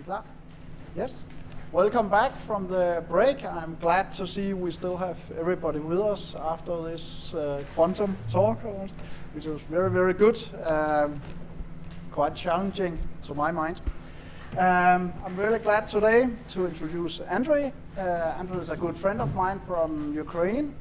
klar? Yes. Welcome back from the break. I'm glad to see we still have everybody with us after this quantum talk, which was very, very good. Quite challenging to my mind. I'm really glad today to introduce Andrii. Andrii is a good friend of mine from Ukraine.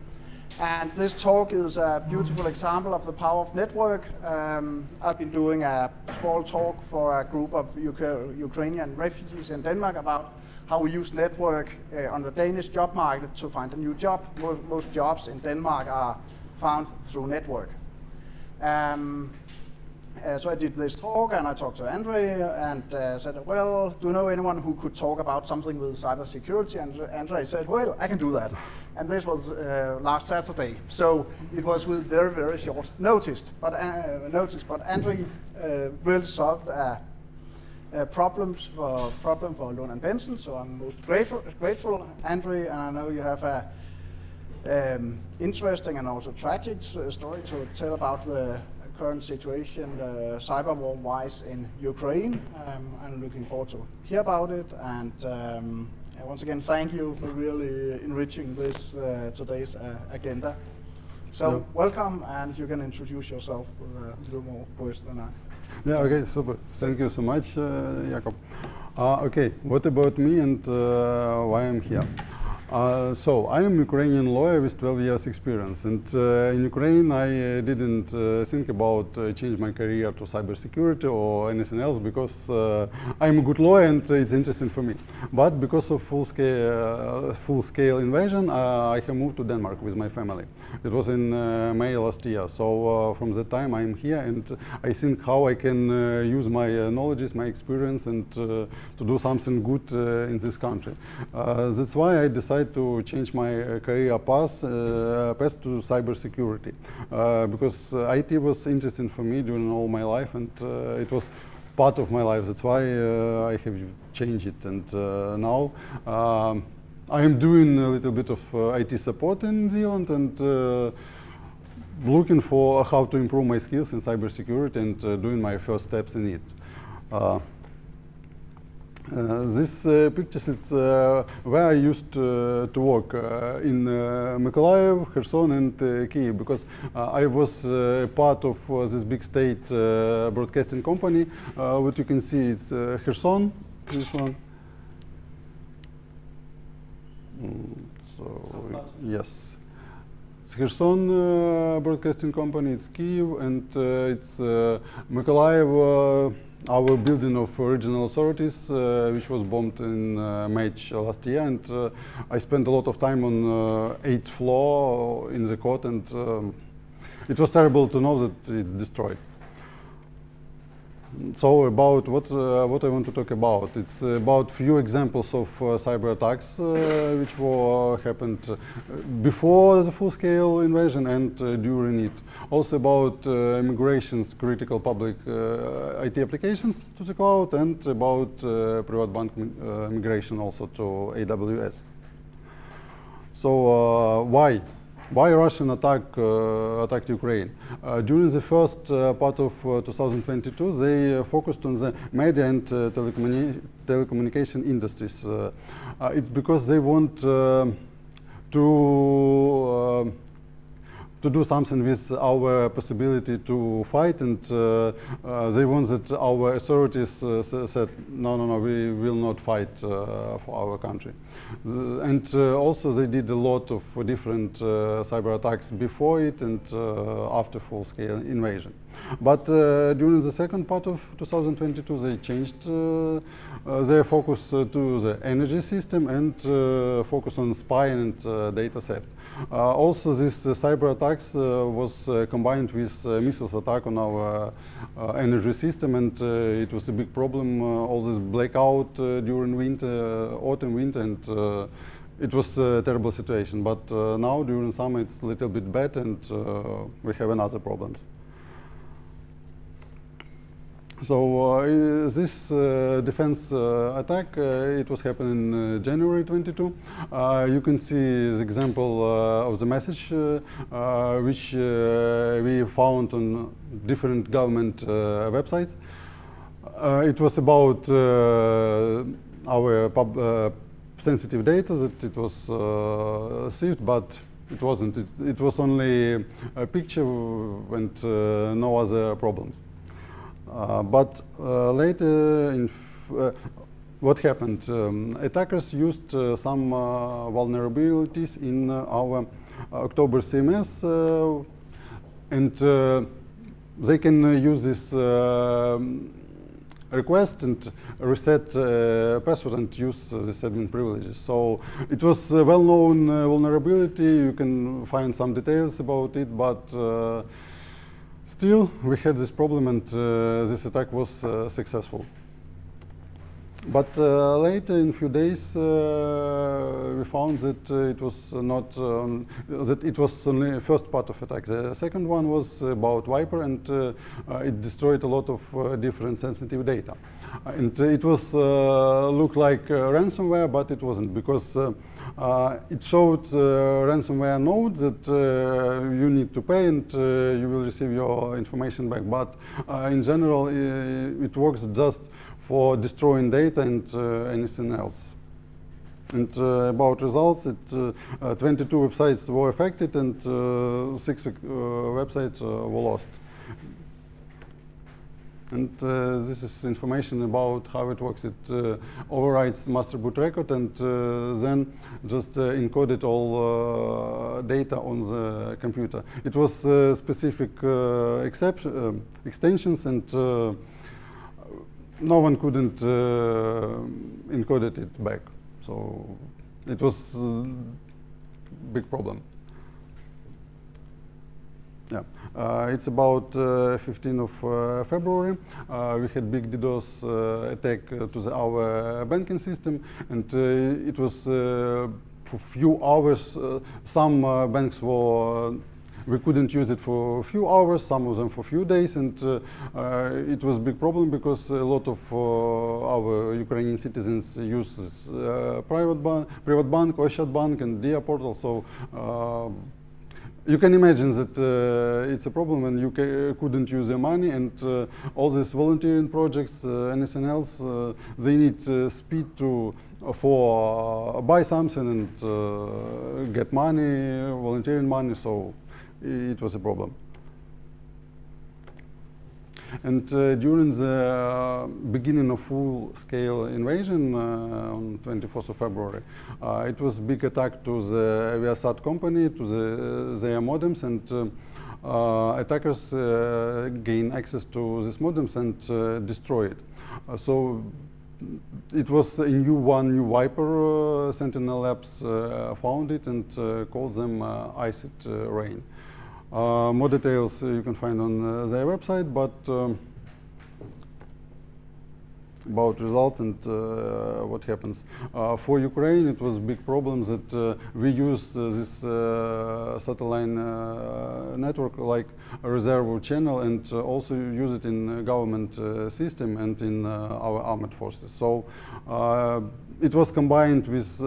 And this talk is a beautiful example of the power of network. I've been doing a small talk for a group of Ukrainian refugees in Denmark about how we use network on the Danish job market to find a new job. Most jobs in Denmark are found through network. So I did this talk and I talked to Andrii and said, well, do you know anyone who could talk about something with cybersecurity? And Andrii said, well, I can do that. And this was last Saturday. So it was with very, very short notice. But Andrii really solved a problem for Lund&Bendsen. So I'm most grateful, Andrii, and I know you have a interesting and also tragic story to tell about the current situation, cyber war-wise in Ukraine. I'm looking forward to hear about it, and once again, thank you for really enriching this today's agenda. So welcome, and you can introduce yourself with a little more words than I. Yeah, okay, super. Thank you so much, Jakob. Okay, what about me and why I'm here? So I am a Ukrainian lawyer with 12 years experience, and in Ukraine I didn't think about change my career to cybersecurity or anything else because I'm a good lawyer and it's interesting for me. But because of full-scale invasion, I have moved to Denmark with my family. It was in May last year. So from that time I'm here, and I think how I can use my knowledge, my experience, and to do something good in this country. That's why I decided to change my career path to cybersecurity, because IT was interesting for me during all my life, and it was part of my life. That's why I have changed it, and now I am doing a little bit of IT support in Zealand and looking for how to improve my skills in cybersecurity and doing my first steps in it. This picture is where I used to work in Mykolaiv, Kherson, and Kyiv, because I was part of this big state broadcasting company. What you can see is Kherson, this one. So yes, it's Kherson broadcasting company. It's Kyiv, and it's Mykolaiv. Our building of regional authorities, which was bombed in March last year, and I spent a lot of time on 8th floor in the court, and it was terrible to know that it's destroyed. So about what I want to talk about, it's about few examples of cyber attacks which were happened before the full-scale invasion and during it. Also about migrations, critical public IT applications to the cloud, and about private bank migration also to AWS. So why Russian attacked Ukraine? During the first part of 2022, they focused on the media and telecommunication industries. It's because they want to do something with our possibility to fight, and they want that our authorities said, no, we will not fight for our country. And also they did a lot of different cyber attacks before it and after full-scale invasion. But during the second part of 2022, they changed their focus to the energy system and focus on spying and data theft. Also, this cyber attacks was combined with missiles attack on our energy system, and it was a big problem. All this blackout during autumn, winter, and it was a terrible situation. But now during summer, it's a little bit better, and we have another problems. So this defense attack, it was happening in January 22. You can see the example of the message which we found on different government websites. It was about our sensitive data that it was saved, but it wasn't. It was only a picture and no other problems. But later, what happened? Attackers used some vulnerabilities in our October CMS, and they can use this request and reset password and use this admin privileges. So it was a well-known vulnerability. You can find some details about it, but still we had this problem, and this attack was successful. But later, in a few days, we found that it was not that it was only the first part of attack. The second one was about Viper, and it destroyed a lot of different sensitive data. And it was looked like ransomware, but it wasn't, because it showed ransomware node that you need to pay and you will receive your information back. But in general, it works just for destroying data and anything else. And about results, 22 websites were affected and 6 websites were lost. And this is information about how it works. It overrides master boot record and then just encoded all data on the computer. It was specific extensions, and no one couldn't encode it back. So it was a big problem. Yeah, it's about 15th of February. We had big DDoS attack to our banking system, and it was for a few hours. Some banks were we couldn't use it for a few hours, some of them for a few days, and it was a big problem because a lot of our Ukrainian citizens use private bank, Optaget bank, and Dia portal. So you can imagine that it's a problem when you couldn't use your money, and all these volunteering projects, anything else, they need speed for buy something and get money, volunteering money. So it was a problem. And during the beginning of full-scale invasion on 24th of February, it was a big attack to the Viasat company, to their modems, and attackers gained access to these modems and destroy it. So it was a new Viper. Sentinel Labs found it and called them ICIT Rain. More details you can find on their website, but about results and what happens. For Ukraine, it was a big problem that we use this satellite network like a reserve channel, and also use it in government system and in our armed forces. So it was combined with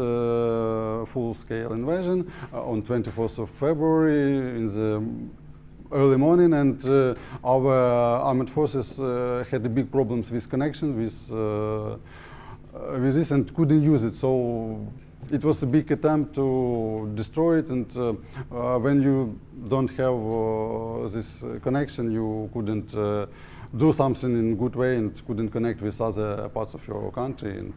full-scale invasion on 24th of February in the early morning, and our armed forces had big problems with connection with this and couldn't use it. So it was a big attempt to destroy it, and when you don't have this connection, you couldn't do something in a good way and couldn't connect with other parts of your country, and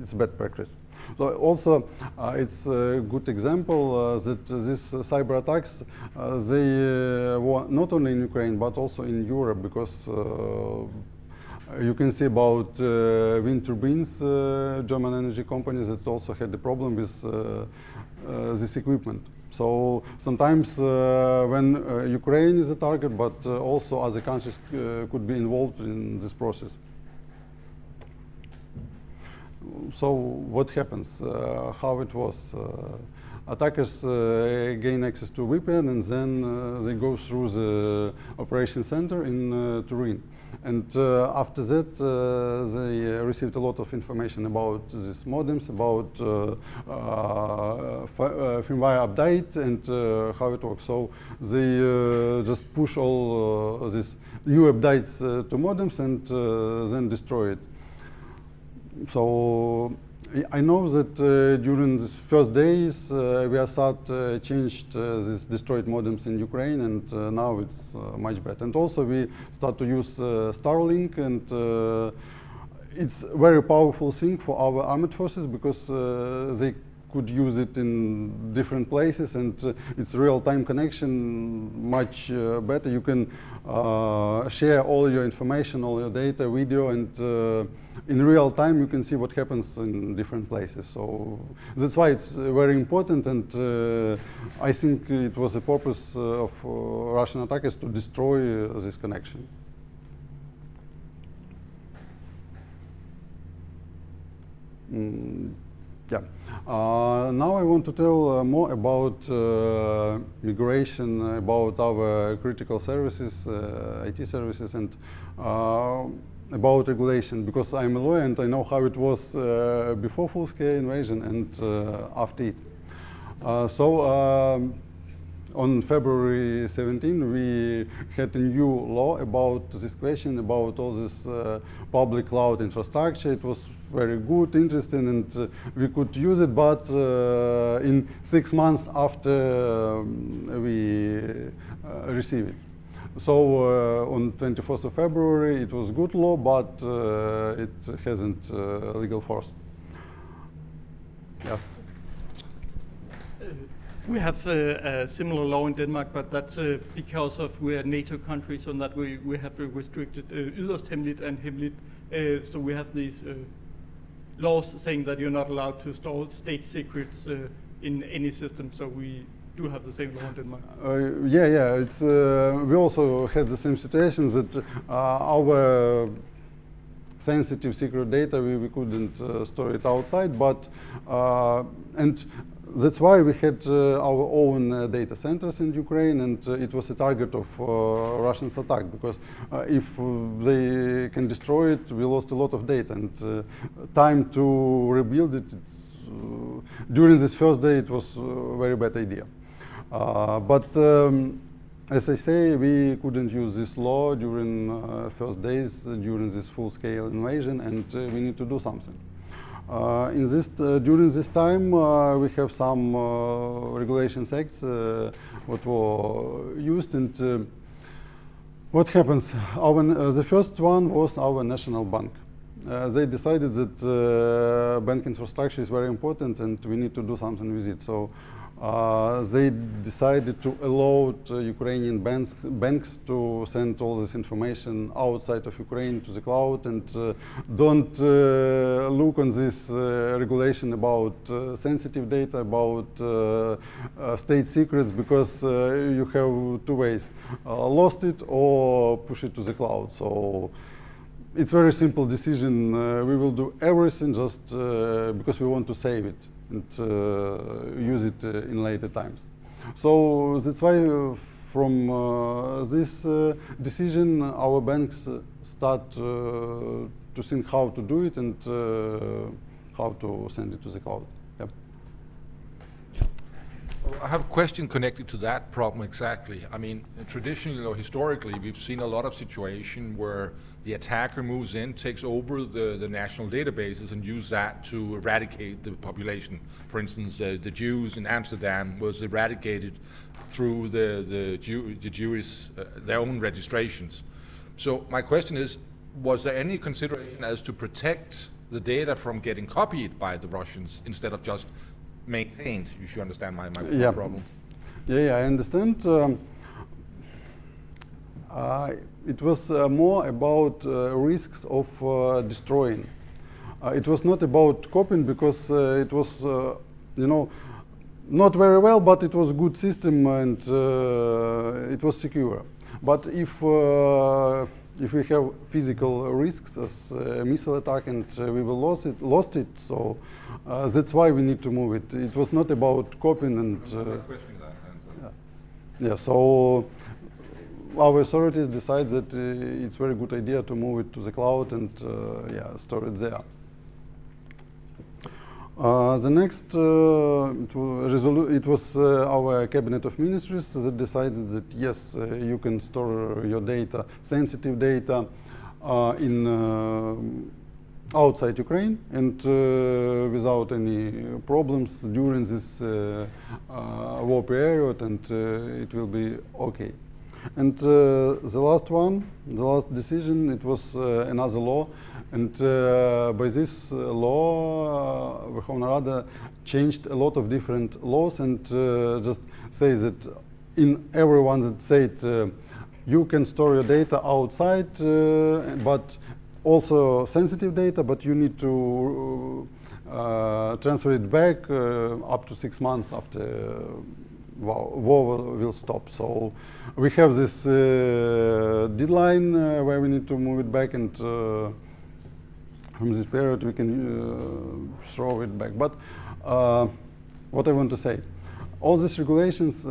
it's bad practice. So also, it's a good example that these cyber attacks, they were not only in Ukraine but also in Europe, because you can see about wind turbines, German energy companies that also had the problem with this equipment. So sometimes when Ukraine is a target, but also other countries could be involved in this process. So what happens? How it was? Attackers gain access to VPN, and then they go through the operation center in Turin. And after that, they received a lot of information about these modems, about firmware update and how it works. So they just push all this new updates to modems and then destroy it. So I know that during these first days we changed these destroyed modems in Ukraine, and now it's much better. And also we start to use Starlink, and it's a very powerful thing for our armed forces because they could use it in different places, and it's real-time connection, much better. You can share all your information, all your data, video, and in real time you can see what happens in different places. So that's why it's very important, and I think it was the purpose of Russian attackers to destroy this connection. Yeah. Now I want to tell more about migration, about our critical services, IT services, and about regulation, because I'm a lawyer and I know how it was before full-scale invasion and after it. On February 17, we had a new law about this question, about all this public cloud infrastructure. It was very good, interesting, and we could use it, but in 6 months after we received it. So on 24th of February, it was good law, but it hasn't legal force. Yeah. We have a similar law in Denmark, but that's because of we are NATO countries, so that we have restricted yderst hemmeligt and hemmeligt. So we have these laws saying that you're not allowed to store state secrets in any system. So we do have the same law in Denmark. Yeah. It's we also had the same situation that our sensitive secret data we couldn't store it outside, but and that's why we had our own data centers in Ukraine, and it was a target of Russians' attack, because if they can destroy it, we lost a lot of data, and time to rebuild it, during this first day, it was a very bad idea. But as I say, we couldn't use this law during first days, during this full-scale invasion, and we need to do something. During this time, we have some regulations acts what were used, and what happens? The first one was our national bank. They decided that bank infrastructure is very important, and we need to do something with it. So they decided to allow Ukrainian banks to send all this information outside of Ukraine to the cloud, and don't look on this regulation about sensitive data, about state secrets, because you have two ways, lost it or push it to the cloud. So it's a very simple decision. We will do everything just because we want to save it and use it in later times. So that's why from this decision our banks start to think how to do it and how to send it to the cloud. Yep. I have a question connected to that problem exactly. I mean, traditionally or historically, we've seen a lot of situations where the attacker moves in, takes over the national databases and use that to eradicate the population. For instance, the Jews in Amsterdam was eradicated through the Jewish, their own registrations. So my question is, was there any consideration as to protect the data from getting copied by the Russians instead of just maintained, if you understand my problem? Yeah, I understand. It was more about risks of destroying. It was not about copying, because it was, not very well, but it was a good system, and it was secure. But if we have physical risks as a missile attack, and we will lost it, so that's why we need to move it. It was not about copying and. Yeah. So our authorities decide that it's a very good idea to move it to the cloud and store it there. The next, it was our cabinet of ministries that decided that yes, you can store your data, sensitive data, in outside Ukraine and without any problems during this war period, and it will be okay. And the last one, the last decision, it was another law, and by this law, Verkhovna Rada changed a lot of different laws and just say that in everyone that said you can store your data outside, but also sensitive data, but you need to transfer it back up to 6 months after war will stop. So we have this deadline where we need to move it back, and from this period we can throw it back. But what I want to say, all these regulations,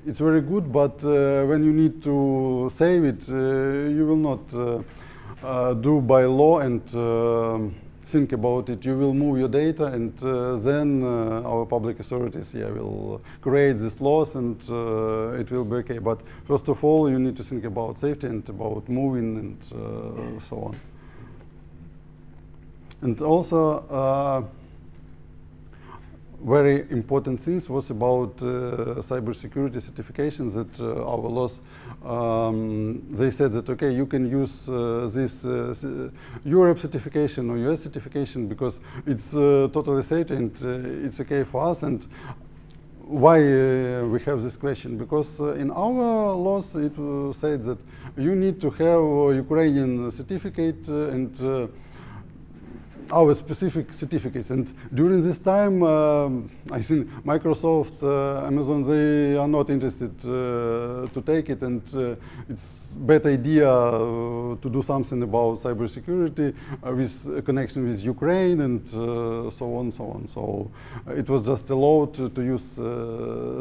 it's very good, but when you need to save it, you will not do by law and think about it. You will move your data, and then our public authorities will create these laws, and it will be okay. But first of all, you need to think about safety and about moving and so on. And also, very important things was about cybersecurity certifications, that our laws, they said that, okay, you can use this Europe certification or US certification because it's totally safe and it's okay for us. And why we have this question? Because in our laws it said that you need to have a Ukrainian certificate and our specific certificates. And during this time, I think Microsoft, Amazon, they are not interested to take it, and it's better idea to do something about cybersecurity with a connection with Ukraine and so on, so on. So it was just allowed to use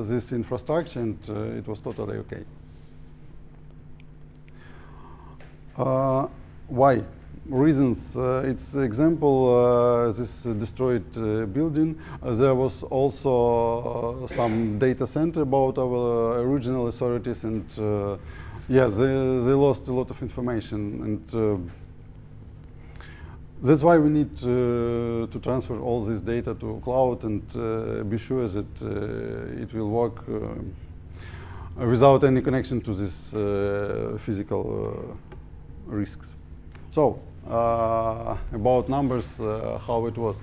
this infrastructure, and it was totally okay. Why? Reasons, it's example, this destroyed building. There was also some data center about our original authorities, and yeah, they lost a lot of information, and that's why we need to transfer all this data to cloud and be sure that it will work without any connection to these physical risks. So, about numbers, how it was.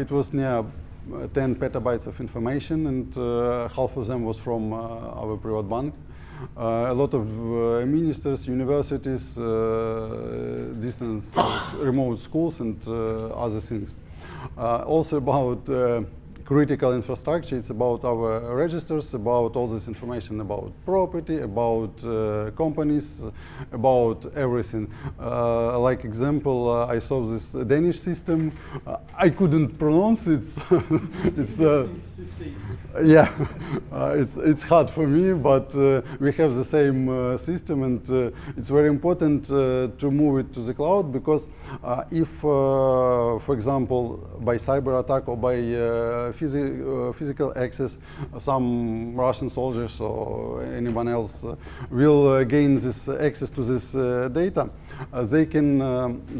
It was near 10 petabytes of information, and half of them was from our private bank. A lot of ministers, universities, distance, remote schools, and other things. Also about critical infrastructure, it's about our registers, about all this information about property, about companies, about everything. Like example, I saw this Danish system. I couldn't pronounce it. It's yeah, it's hard for me, but we have the same system, and it's very important to move it to the cloud, because if, for example, by cyber attack or by physical access, some Russian soldiers or anyone else will gain this access to this data, they can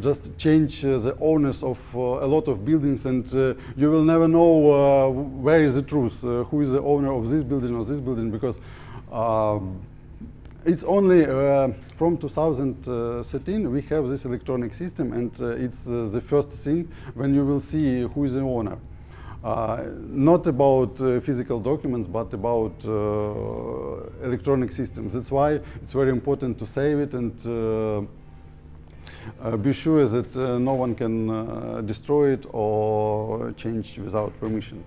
just change the owners of a lot of buildings, and you will never know where is the truth, who is the owner of this building or this building, because it's only from 2013 we have this electronic system, and it's the first thing when you will see who is the owner. Not about physical documents, but about electronic systems. That's why it's very important to save it and be sure that no one can destroy it or change without permission.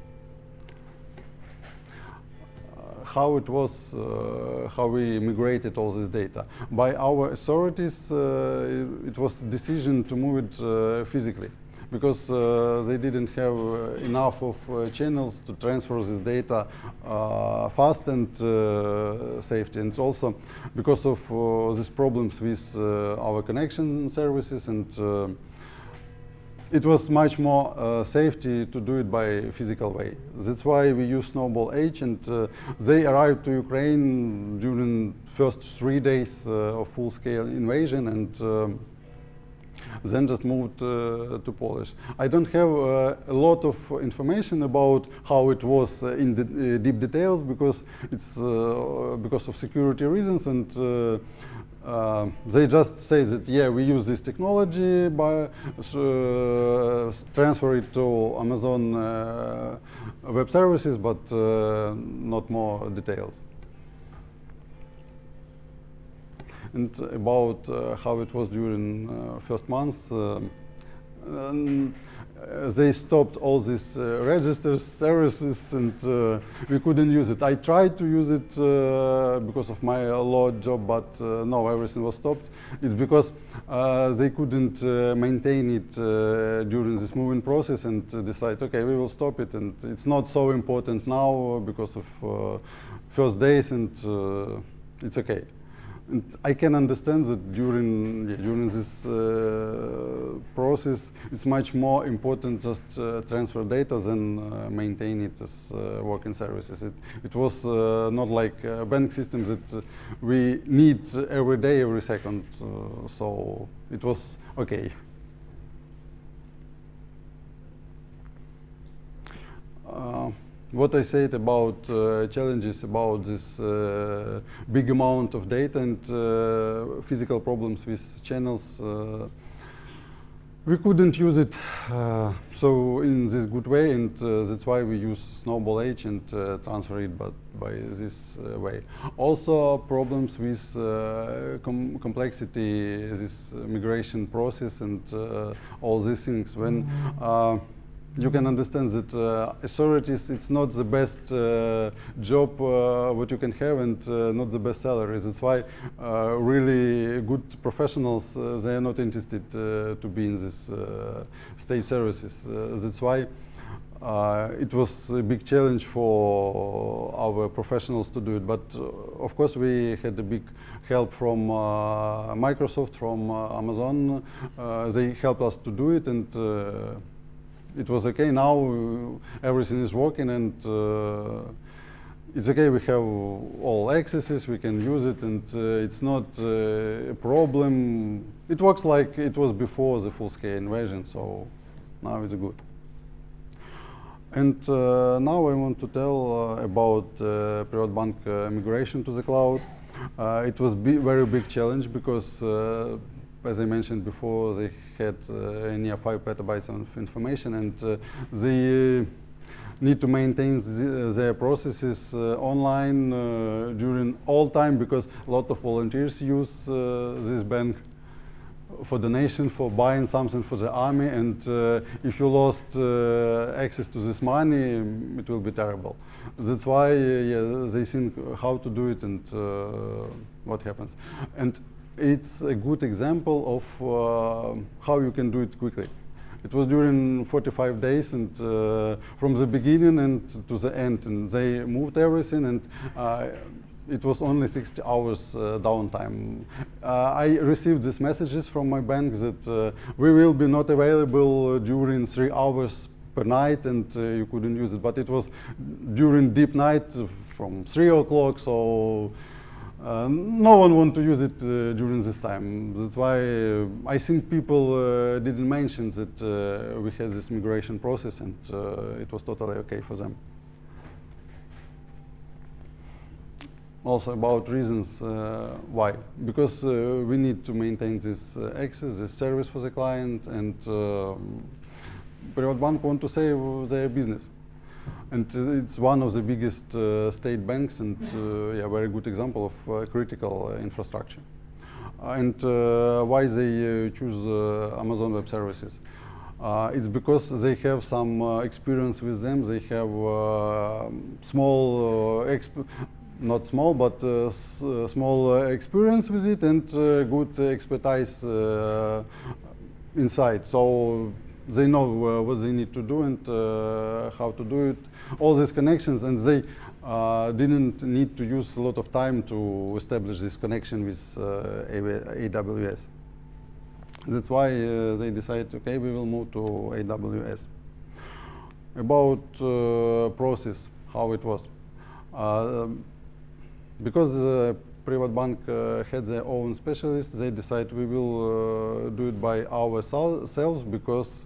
How it was, how we migrated all this data. By our authorities, it was a decision to move it physically, because they didn't have enough of channels to transfer this data fast and safety, and also because of these problems with our connection services, and it was much more safety to do it by physical way. That's why we use Snowball H, and they arrived to Ukraine during first 3 days of full-scale invasion, and then just moved to Polish. I don't have a lot of information about how it was in the deep details, because it's because of security reasons, and they just say that, yeah, we use this technology, by transfer it to Amazon Web Services, but not more details. And about how it was during first months, they stopped all these registers, services, and we couldn't use it. I tried to use it because of my law job, but no, everything was stopped. It's because they couldn't maintain it during this moving process, and decide, okay, we will stop it, and it's not so important now because of first days, and it's okay. And I can understand that during this process, it's much more important just transfer data than maintain it as working services. It was not like a bank system that we need every day, every second. So it was okay. What I said about challenges about this big amount of data and physical problems with channels, we couldn't use it so in this good way, and that's why we use Snowball H and transfer it by this way. Also problems with complexity, this migration process, and all these things. When you can understand that authorities, it's not the best job what you can have, and not the best salaries. That's why really good professionals, they are not interested to be in this state services. That's why it was a big challenge for our professionals to do it. But of course we had a big help from Microsoft, from Amazon. They helped us to do it, and it was okay. Now everything is working, and it's okay. We have all accesses, we can use it, and it's not a problem. It works like it was before the full-scale invasion, so now it's good. And now I want to tell about Privatbank migration to the cloud. It was very big challenge because as I mentioned before, they had near 5 petabytes of information, and they need to maintain their processes online during all time, because a lot of volunteers use this bank for donation, for buying something for the army, and if you lost access to this money, it will be terrible. That's why they think how to do it and what happens. And it's a good example of how you can do it quickly. It was during 45 days, and from the beginning and to the end, and they moved everything, and it was only 60 hours downtime. I received these messages from my bank that we will be not available during 3 hours per night, and you couldn't use it. But it was during deep night from 3 o'clock, so no one want to use it during this time. That's why I think people didn't mention that we had this migration process, and it was totally okay for them. Also about reasons why. Because we need to maintain this access, this service for the client, and Privatbank want to save their business. And it's one of the biggest state banks, and yeah, very good example of critical infrastructure. And why they choose Amazon Web Services? It's because they have some experience with them. They have small, not small, but small experience with it, and good expertise inside. So they know what they need to do and how to do it. All these connections, and they didn't need to use a lot of time to establish this connection with AWS. That's why they decided, okay, we will move to AWS. About process, how it was. Because Private Bank had their own specialists, they decided we will do it by ourselves because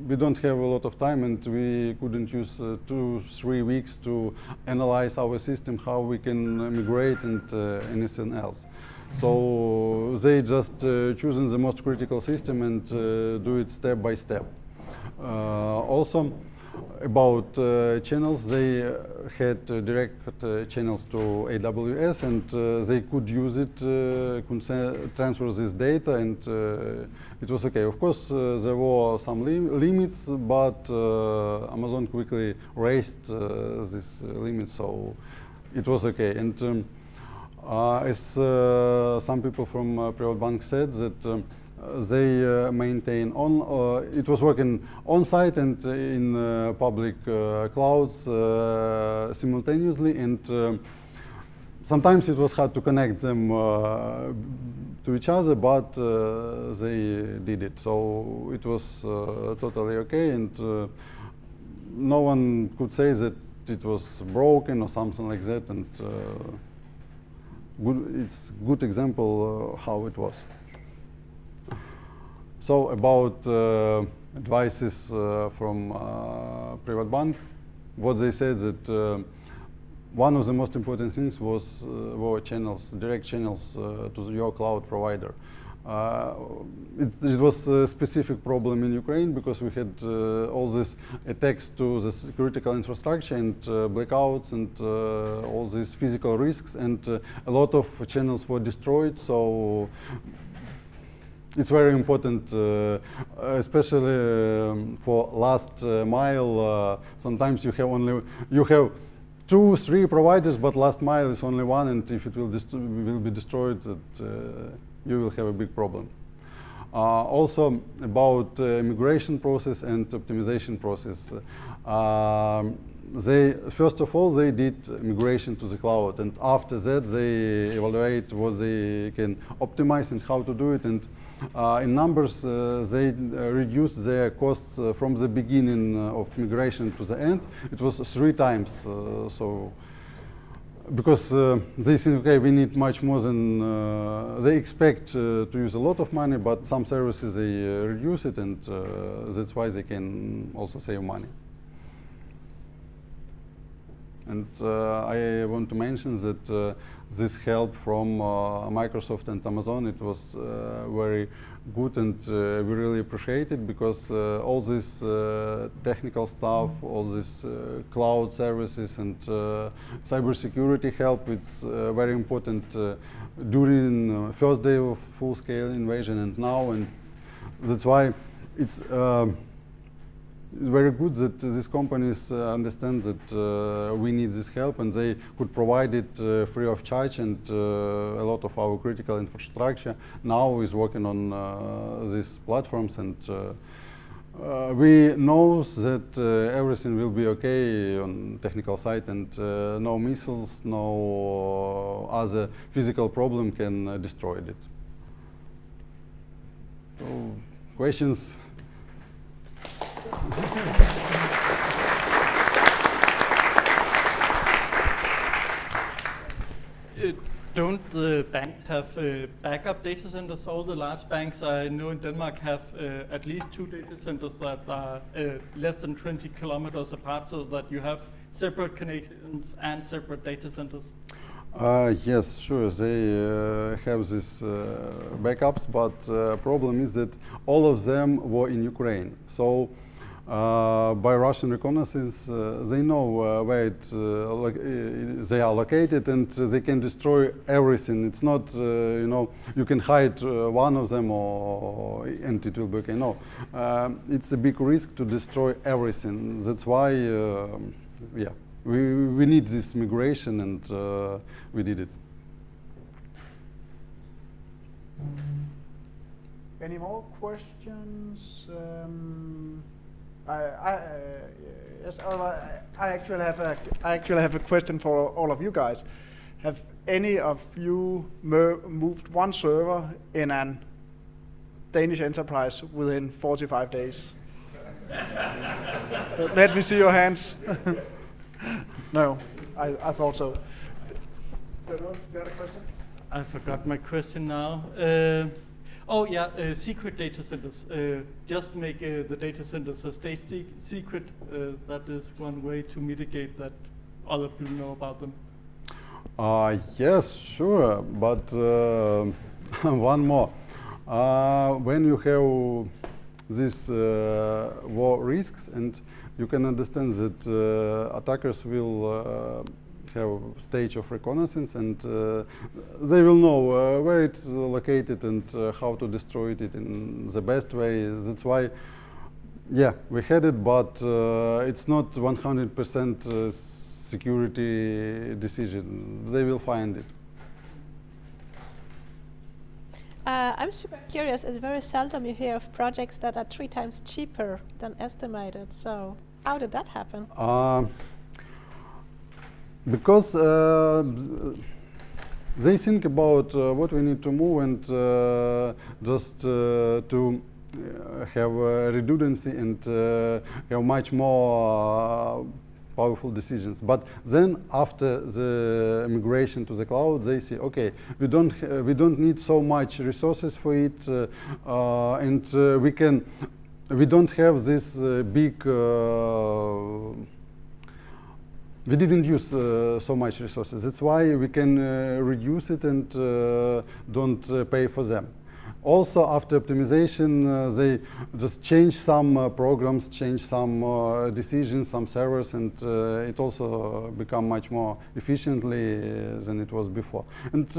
we don't have a lot of time and we couldn't use 2-3 weeks to analyze our system, how we can migrate and anything else. So they just choosing the most critical system and do it step by step. Also, about channels, they had direct channels to AWS and they could use it, could transfer this data, and it was okay. Of course, there were some limits, but Amazon quickly raised this limit, so it was okay. And as some people from Private Bank said, that they maintain it was working on-site and in public clouds simultaneously, and sometimes it was hard to connect them to each other, but they did it. So it was totally okay, and no one could say that it was broken or something like that, and it's a good example how it was. So about advices from Private Bank, what they said that one of the most important things was were channels, direct channels to your cloud provider. It was a specific problem in Ukraine because we had all these attacks to this critical infrastructure and blackouts and all these physical risks, and a lot of channels were destroyed. So it's very important, especially for last mile. Sometimes you have 2-3 providers, but last mile is only one, and if it will be destroyed, that you will have a big problem. Also about migration process and optimization process. First of all, they did migration to the cloud, and after that they evaluate what they can optimize and how to do it. And in numbers, they reduced their costs from the beginning of migration to the end. It was 3 times. So, because they think, okay, we need much more than they expect to use a lot of money, but some services they reduce it, and that's why they can also save money. And I want to mention that this help from Microsoft and Amazon, it was very good, and we really appreciate it, because all this technical stuff, all this cloud services and cybersecurity help, it's very important during first day of full-scale invasion and now, and that's why it's very good that these companies understand that we need this help, and they could provide it free of charge, and a lot of our critical infrastructure now is working on these platforms, and we know that everything will be okay on technical side, and no missiles, no other physical problem can destroy it. So, questions? Don't the banks have backup data centers? All the large banks I know in Denmark have at least 2 data centers that are less than 20 kilometers apart, so that you have separate connections and separate data centers. Yes, sure, they have these backups, but problem is that all of them were in Ukraine. So by Russian reconnaissance, they know where they are located, and they can destroy everything. It's not, you know, you can hide one of them and it will be okay. No, it's a big risk to destroy everything. That's why, yeah, we need this migration, and we did it. Any more questions? Yes, I actually have a question for all of you guys. Have any of you moved one server in an Danish enterprise within 45 days? Let me see your hands. No, I thought so. You got a question? I forgot my question now. Secret data centers. Just make the data centers a state secret. That is one way to mitigate that other people know about them. Yes, sure, but one more. When you have these war risks, and you can understand that attackers will have stage of reconnaissance, and they will know where it's located and how to destroy it in the best way. That's why, yeah, we had it, but it's not 100% security decision. They will find it. I'm super curious, it's very seldom you hear of projects that are 3 times cheaper than estimated. So how did that happen? Because they think about what we need to move and just to have redundancy and have much more powerful decisions. But then we migration to the cloud, they say, okay, we don't need so much resources for it, and we don't have this big. We didn't use so much resources. That's why we can reduce it and don't pay for them. Also, after optimization, they just change some programs, change some decisions, some servers, and it also become much more efficiently than it was before. And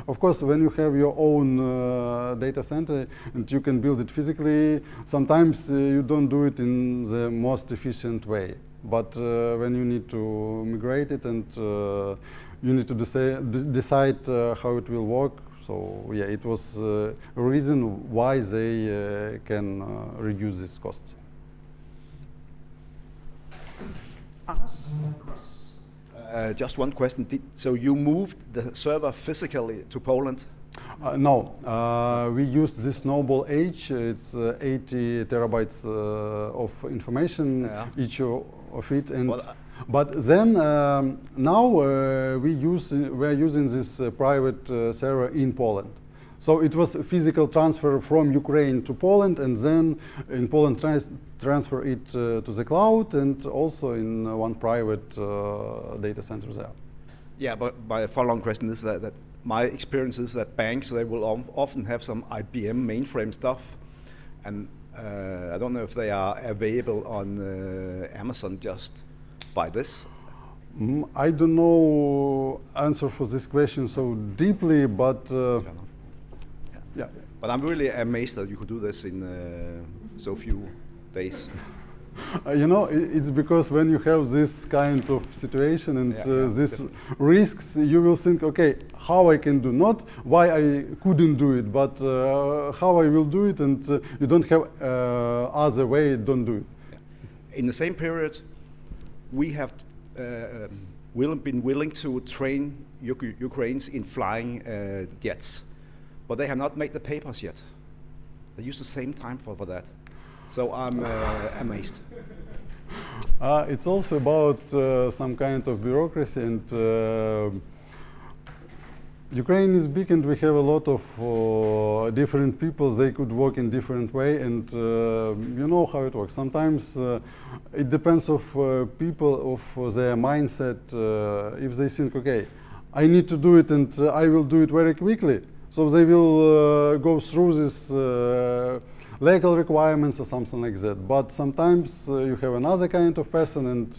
of course, when you have your own data center and you can build it physically, sometimes you don't do it in the most efficient way. But when you need to migrate it and you need to decide how it will work, so yeah, it was a reason why they can reduce these costs. Just one question. So you moved the server physically to Poland? No, we used this Noble H. It's 80 terabytes of information, each of it. And but then now we're using this private server in Poland. So it was a physical transfer from Ukraine to Poland, and then in Poland transfer it to the cloud, and also in one private data center there. Yeah, but my follow-on question is that my experience is that banks, they will often have some IBM mainframe stuff, and I don't know if they are available on Amazon just by this. I don't know answer for this question so deeply, but yeah. But I'm really amazed that you could do this in so few days. You know, it's because when you have this kind of situation and these risks, you will think, okay, how I can do, not why I couldn't do it, but how I will do it, and you don't have other way, don't do it. Yeah. In the same period, we have been willing to train Ukrainians in flying jets, but they have not made the papers yet. They use the same time for that. So I'm amazed. It's also about some kind of bureaucracy, and Ukraine is big, and we have a lot of different people. They could work in different way, and you know how it works. Sometimes it depends of people, of their mindset. If they think, okay, I need to do it, and I will do it very quickly, so they will go through this legal requirements or something like that. But sometimes you have another kind of person, and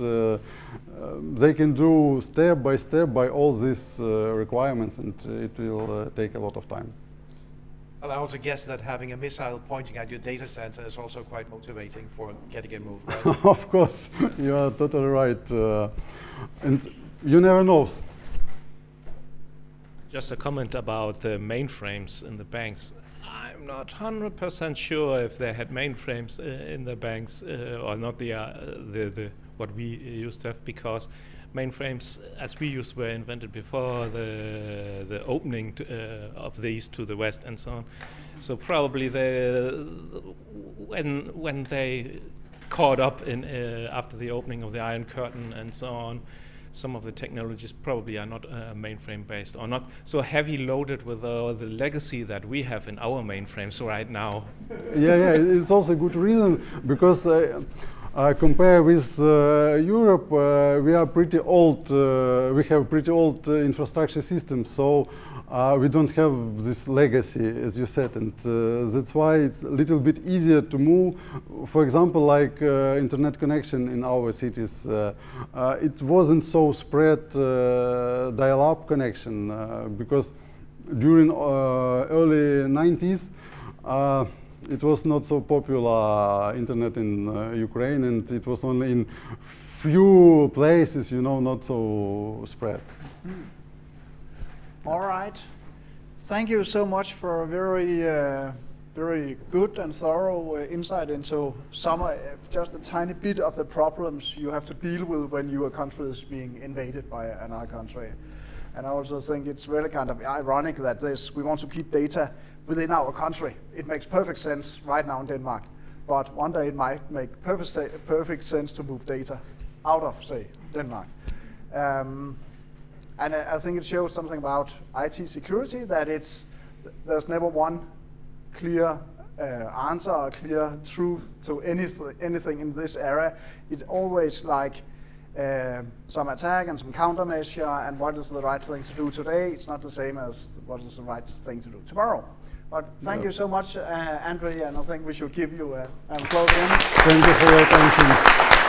they can do step by all these requirements, and it will take a lot of time. Well, I also guess that having a missile pointing at your data center is also quite motivating for getting it moved, right? Of course, you are totally right. And you never know. Just a comment about the mainframes in the banks. I'm not 100% sure if they had mainframes in the banks or not the what we used to have, because mainframes as we use were invented before the opening of these to the West and so on. So probably when they caught up in after the opening of the Iron Curtain and so on, some of the technologies probably are not mainframe based or not so heavy loaded with the legacy that we have in our mainframes right now. Yeah, it's also a good reason because compare with Europe, we are pretty old. We have pretty old infrastructure systems, so we don't have this legacy, as you said, and that's why it's a little bit easier to move. For example, like internet connection in our cities, it wasn't so spread dial-up connection because during early 90s, it was not so popular internet in Ukraine, and it was only in few places, not so spread. All right. Thank you so much for a very good and thorough insight into just a tiny bit of the problems you have to deal with when your country is being invaded by another country. And I also think it's really kind of ironic that we want to keep data within our country. It makes perfect sense right now in Denmark, but one day it might make perfect sense to move data out of, say, Denmark. And I think it shows something about IT security, that there's never one clear answer or clear truth to anything in this area. It's always like some attack and some countermeasure, and what is the right thing to do today? It's not the same as what is the right thing to do tomorrow. But thank you so much, Andrii, and I think we should give you a applause. Thank you for your attention.